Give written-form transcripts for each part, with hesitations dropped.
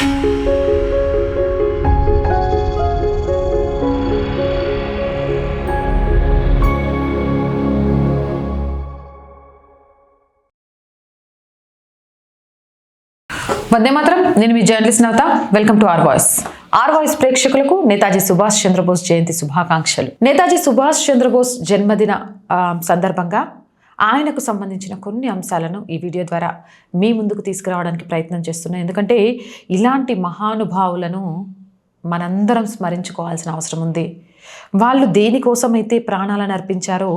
వందే మాత్రం. నేను మీ journalist Navatha. Welcome to R voice ప్రేక్షకులకు నేతాజీ సుభాష్ చంద్రబోస్ జయంతి శుభాకాంక్షలు. నేతాజీ సుభాష్ చంద్రబోస్ జన్మదిన సందర్భంగా ఆయనకు సంబంధించిన కొన్ని అంశాలను ఈ వీడియో ద్వారా మీ ముందుకు తీసుకురావడానికి ప్రయత్నం చేస్తున్నాను. ఎందుకంటే ఇలాంటి మహానుభావులను మనందరం స్మరించుకోవాల్సిన అవసరం ఉంది. వాళ్ళు దేనికోసమైతే ప్రాణాలను అర్పించారో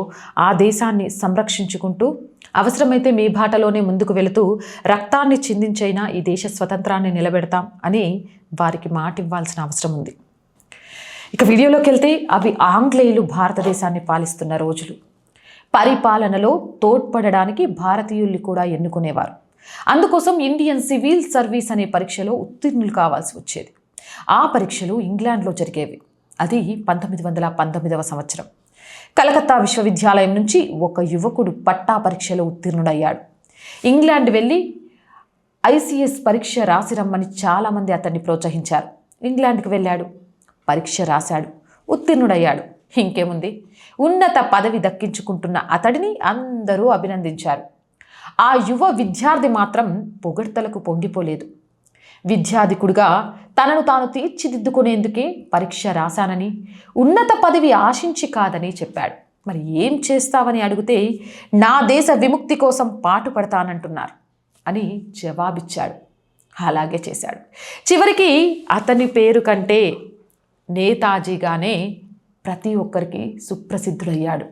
ఆ దేశాన్ని సంరక్షించుకుంటూ అవసరమైతే మీ బాటలోనే ముందుకు వెళుతూ రక్తాన్ని చిందించైనా ఈ దేశ స్వతంత్రాన్ని నిలబెడతాం అని వారికి మాట ఇవ్వాల్సిన అవసరం ఉంది. ఇక వీడియోలోకి వెళ్తే అవి ఆంగ్లేయులు భారతదేశాన్ని పాలిస్తున్న రోజులు. పరిపాలనలో తోడ్పడడానికి భారతీయుల్ని కూడా ఎన్నుకునేవారు. అందుకోసం ఇండియన్ సివిల్ సర్వీస్ అనే పరీక్షలో ఉత్తీర్ణులు కావాల్సి వచ్చేది. ఆ పరీక్షలు ఇంగ్లాండ్లో జరిగేవి. అది 1919వ సంవత్సరం. కలకత్తా విశ్వవిద్యాలయం నుంచి ఒక యువకుడు పట్టా పరీక్షలో ఉత్తీర్ణుడయ్యాడు. ఇంగ్లాండ్ వెళ్ళి ఐసిఎస్ పరీక్ష రాసి రమ్మని చాలామంది అతన్ని ప్రోత్సహించారు. ఇంగ్లాండ్కి వెళ్ళాడు, పరీక్ష రాశాడు, ఉత్తీర్ణుడయ్యాడు. ఇంకేముంది, ఉన్నత పదవి దక్కించుకుంటున్న అతడిని అందరూ అభినందించారు. ఆ యువ విద్యార్థి మాత్రం పొగడ్తలకు పొంగిపోలేదు. విద్యాధికుడిగా తనను తాను తీర్చిదిద్దుకునేందుకే పరీక్ష రాశానని, ఉన్నత పదవి ఆశించి కాదని చెప్పాడు. మరి ఏం చేస్తావని అడిగితే నా దేశ విముక్తి కోసం పాటుపడతానంటున్నారు అని జవాబిచ్చాడు. అలాగే చేశాడు. చివరికి అతని పేరు కంటే నేతాజీగానే ప్రతి ఒక్కరికి సుప్రసిద్ధుడయ్యాడు.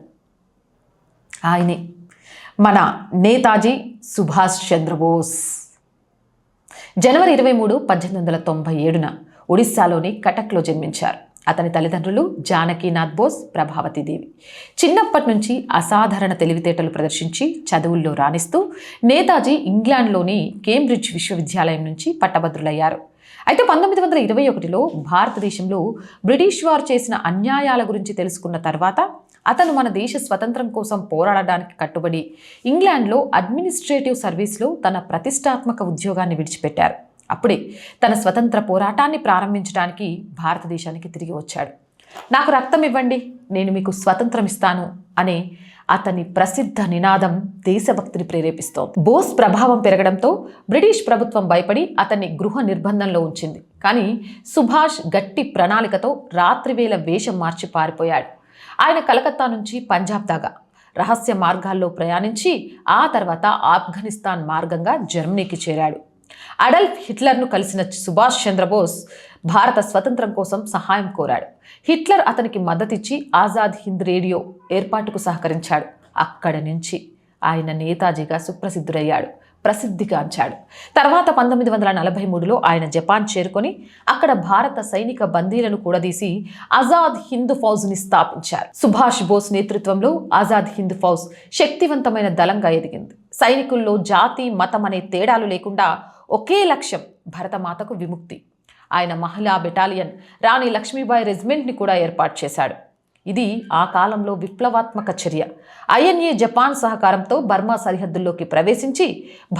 ఆయనే మన నేతాజీ సుభాష్ చంద్రబోస్. జనవరి 23, 1897న ఒడిశాలోని కటక్లో జన్మించారు. అతని తల్లిదండ్రులు జానకీనాథ్ బోస్, ప్రభావతీదేవి. చిన్నప్పటి నుంచి అసాధారణ తెలివితేటలు ప్రదర్శించి చదువుల్లో రాణిస్తూ నేతాజీ ఇంగ్లాండ్లోని కేంబ్రిడ్జ్ విశ్వవిద్యాలయం నుంచి పట్టభద్రులయ్యారు. అయితే 1921లో భారతదేశంలో బ్రిటిష్ వారు చేసిన అన్యాయాల గురించి తెలుసుకున్న తర్వాత అతను మన దేశ స్వతంత్రం కోసం పోరాడడానికి కట్టుబడి ఇంగ్లాండ్లో అడ్మినిస్ట్రేటివ్ సర్వీస్లో తన ప్రతిష్టాత్మక ఉద్యోగాన్ని విడిచిపెట్టారు. అప్పుడే తన స్వతంత్ర పోరాటాన్ని ప్రారంభించడానికి భారతదేశానికి తిరిగి వచ్చాడు. నాకు రక్తం ఇవ్వండి, నేను మీకు స్వతంత్రం ఇస్తాను అనే అతని ప్రసిద్ధ నినాదం దేశభక్తిని ప్రేరేపిస్తోంది. బోస్ ప్రభావం పెరగడంతో బ్రిటిష్ ప్రభుత్వం భయపడి అతన్ని గృహ నిర్బంధంలో ఉంచింది. కానీ సుభాష్ గట్టి ప్రణాళికతో రాత్రివేళ వేషం మార్చి పారిపోయాడు. ఆయన కలకత్తా నుంచి పంజాబ్ దాకా రహస్య మార్గాల్లో ప్రయాణించి ఆ తర్వాత ఆఫ్ఘనిస్తాన్ మార్గంగా జర్మనీకి చేరాడు. అడల్ఫ్ హిట్లర్ను కలిసిన సుభాష్ చంద్రబోస్ భారత స్వతంత్రం కోసం సహాయం కోరాడు. హిట్లర్ అతనికి మద్దతిచ్చి ఆజాద్ హింద్ రేడియో ఏర్పాటుకు సహకరించాడు. అక్కడి నుంచి ఆయన నేతాజీగా సుప్రసిద్ధుడయ్యాడు, ప్రసిద్ధిగాంచాడు. తర్వాత 1943లో ఆయన జపాన్ చేరుకొని అక్కడ భారత సైనిక బందీలను కూడదీసి ఆజాద్ హింద్ ఫౌజ్ని స్థాపించారు. సుభాష్ బోస్ నేతృత్వంలో ఆజాద్ హింద్ ఫౌజ్ శక్తివంతమైన దళంగా ఎదిగింది. సైనికుల్లో జాతి, మతం అనే తేడాలు లేకుండా ఒకే లక్ష్యం, భరతమాతకు విముక్తి. ఆయన మహిళా బెటాలియన్ రాణి లక్ష్మీబాయి రెజిమెంట్ని కూడా ఏర్పాటు చేశాడు. ఇది ఆ కాలంలో విప్లవాత్మక చర్య. ఐఎన్ఏ జపాన్ సహకారంతో బర్మా సరిహద్దుల్లోకి ప్రవేశించి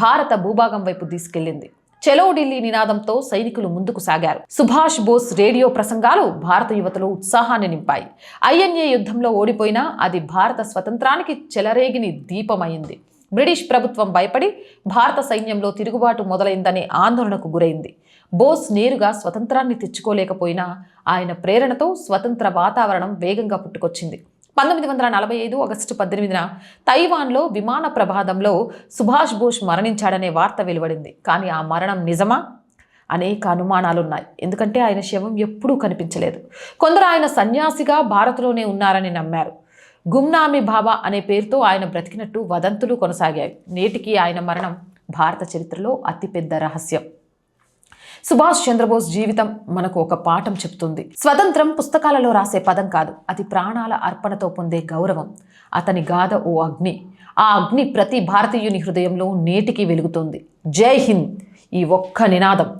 భారత భూభాగం వైపు తీసుకెళ్లింది. చలో ఢిల్లీ నినాదంతో సైనికులు ముందుకు సాగారు. సుభాష్ బోస్ రేడియో ప్రసంగాలు భారత యువతలో ఉత్సాహాన్ని నింపాయి. ఐఎన్ఏ యుద్ధంలో ఓడిపోయినా అది భారత స్వతంత్రానికి చెలరేగిని దీపమైంది. బ్రిటిష్ ప్రభుత్వం భయపడి భారత సైన్యంలో తిరుగుబాటు మొదలైందనే ఆందోళనకు గురైంది. బోస్ నేరుగా స్వతంత్రాన్ని తెచ్చుకోలేకపోయినా ఆయన ప్రేరణతో స్వతంత్ర వాతావరణం వేగంగా పుట్టుకొచ్చింది. 1945 ఆగస్టు 18న తైవాన్లో విమాన ప్రమాదంలో సుభాష్ బోస్ మరణించాడనే వార్త వెలువడింది. కానీ ఆ మరణం నిజమా? అనేక అనుమానాలున్నాయి. ఎందుకంటే ఆయన శవం ఎప్పుడూ కనిపించలేదు. కొందరు ఆయన సన్యాసిగా భారత్లోనే ఉన్నారని నమ్మారు. గుమ్నామీ బాబా అనే పేరుతో ఆయన బ్రతికినట్టు వదంతులు కొనసాగాయి. నేటికి ఆయన మరణం భారత చరిత్రలో అతిపెద్ద రహస్యం. సుభాష్ చంద్రబోస్ జీవితం మనకు ఒక పాఠం చెప్తుంది. స్వతంత్రం పుస్తకాలలో రాసే పదం కాదు, అది ప్రాణాల అర్పణతో పొందే గౌరవం. అతని గాథ ఓ అగ్ని. ఆ అగ్ని ప్రతి భారతీయుని హృదయంలో నేటికి వెలుగుతోంది. జై హింద్, ఈ ఒక్క నినాదం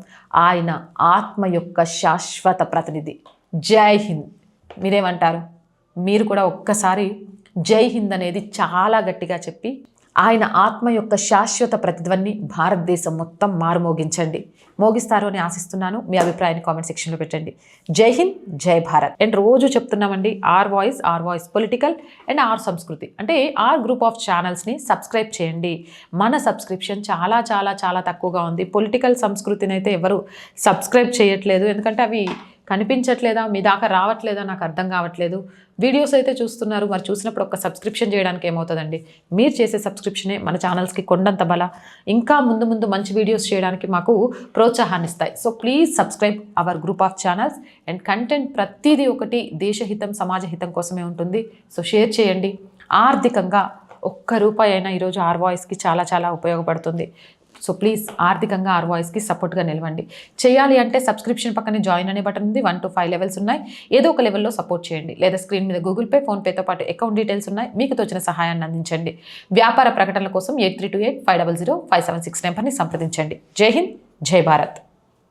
ఆయన ఆత్మ యొక్క శాశ్వత ప్రతినిధి. జై హింద్. మీరేమంటారు? మీరు కూడా ఒక్కసారి జై హింద్ అనేది చాలా గట్టిగా చెప్పి ఆయన ఆత్మ యొక్క శాశ్వత ప్రతిధ్వని భారతదేశం మొత్తం మారుమోగించండి. మోగిస్తారు అని ఆశిస్తున్నాను. మీ అభిప్రాయాన్ని కామెంట్ సెక్షన్లో పెట్టండి. జై హింద్, జై భారత్. అండ్ రోజు చెప్తున్నామండి, R voice political and R Samskruti అంటే ఆర్ గ్రూప్ ఆఫ్ ఛానల్స్ని సబ్స్క్రైబ్ చేయండి. మన సబ్స్క్రిప్షన్ చాలా చాలా చాలా తక్కువగా ఉంది. పొలిటికల్ సంస్కృతిని అయితే ఎవరు సబ్స్క్రైబ్ చేయట్లేదు. ఎందుకంటే అవి కనిపించట్లేదా, మీ దాకా రావట్లేదా నాకు అర్థం కావట్లేదు. వీడియోస్ అయితే చూస్తున్నారు, మరి చూసినప్పుడు ఒక సబ్స్క్రిప్షన్ చేయడానికి ఏమవుతుందండి? మీరు చేసే సబ్స్క్రిప్షనే మన ఛానల్స్కి కొండంత బల. ఇంకా ముందు ముందు మంచి వీడియోస్ చేయడానికి మాకు ప్రోత్సాహాన్ని ఇస్తాయి. So please subscribe our group of channels. And content ప్రతిదీ ఒకటి దేశహితం సమాజ హితం కోసమే ఉంటుంది. సో షేర్ చేయండి. ఆర్థికంగా ₹1 అయినా ఈరోజు ఆర్ వాయిస్కి చాలా చాలా ఉపయోగపడుతుంది. సో ప్లీజ్ ఆర్థికంగా ఆర్ వాయిస్కి సపోర్ట్గా నిలవండి. చేయాలి అంటే సబ్స్క్రిప్షన్ పక్కనే జాయిన్ అనే బటన్ ఉంది. 1 to 5 లెవెల్స్ ఉన్నాయి. ఏదో ఒక లెవెల్లో సపోర్ట్ చేయండి. లేదా స్క్రీన్ మీద గూగుల్ పే, ఫోన్పేతో పాటు అకౌంట్ డీటెయిల్స్ ఉన్నాయి. మీకు తోచిన సహాయాన్ని అందించండి. వ్యాపార ప్రకటనల కోసం 8328500576 నెంబర్ని సంప్రదించండి. జై హింద్, జై భారత్.